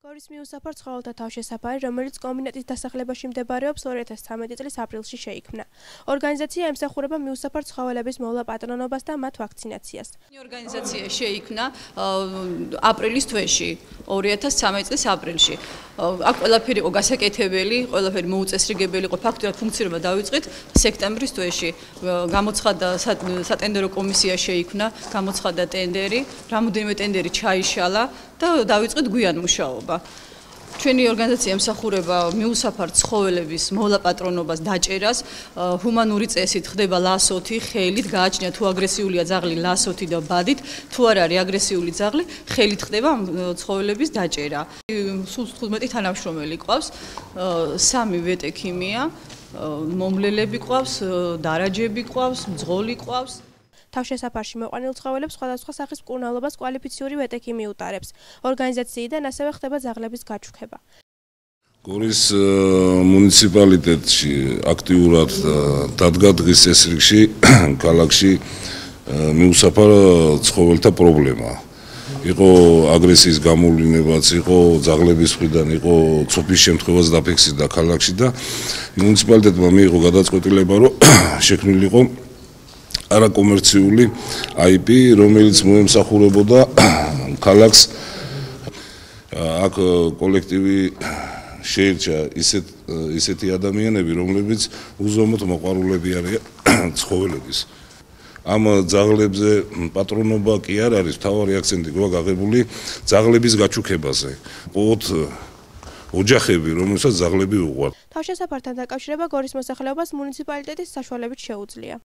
გორის მიუსაფარ ცხოველთა თავშესაფარი, რომელიც კომბინატის დასახლებაში მდებარეობს 2013 წლის აპრილში შეიქმნა. ორგანიზაცია ემსახურება მიუსაფარ ცხოველების მოვლა პატრონობას და მათ ვაქცინაციას. ორგანიზაცია შეიქმნა აპრილის თვეში, 2013 წლის აპრილში. აქ ყველაფერი იყო გასაკეთებელი, ყველაფერი მოუწესრიგებელი იყო, ფაქტურად ფუნქციონირება დავიწყეთ სექტემბრის თვეში. გამოცხადა სატენდერო კომისია შეიქმნა, გამოცხადა ტენდერი, რამოდენიმე ტენდერი ჩაიშალა და დავიწყეთ გვიან მუშაობა. ჩვენი ორგანიზაცია ემსახურება მიუსაფარ ცხოველების მოვლა პატრონობას დაჭერას, ჰუმანური წესით ხდება ლასოთი, ხელით გააჩნია თუ აგრესიულია ძაღლი ლასოთი და ბადით, თუ არ არის აგრესიული ძაღლი, ხელით ხდება ცხოველების დაჭერა. სულ 15 თანამშრომელი ყავს, 3 ვეტექიმია, მომლელები ყავს, დარაჯები ყავს, მძღოლი ყავს. თავშესაფარში მოყვანილ ცხოველებს სხვადასხვა სახის მკურნალობას კვალიფიციური ვეტექიმი უტარებს. ორგანიზაციიდან ასევე ხდება ძაღლების გაჩუქება. გორის მუნიციპალიტეტში აქტიურად დადგა დღის წესრიგში ქალაქში მიუსაფარ ცხოველთა პრობლემა. იყო აგრესიის გამოვლინებაც, იყო ძაღლების მხრიდან, იყო ცოფის შემთხვევაც დაფიქსირდა ქალაქში და მუნიციპალიტეტმა მიიღო გადაწყვეტილება, რომ შექმნილიყო არაკომერციული IP, რომელიც მოემსახურებოდა ქალაქს. აქ კოლექტივი შეირჩა ისეთი ადამიანები, რომლებიც უზომოდ მოყვარულები არიან ცხოველების. ამ ძაღლებზე პატრონობა კი არ არის, მთავარი აქცენტი გვაქვს აღებული ძაღლების გაჩუქებაზე. ყოთ ოჯახები, რომელსაც ძაღლები უყვართ. თავშესაფართან დაკავშირება გორის მოსახლეობას მუნიციპალიტეტის საშუალებით შეუძლია.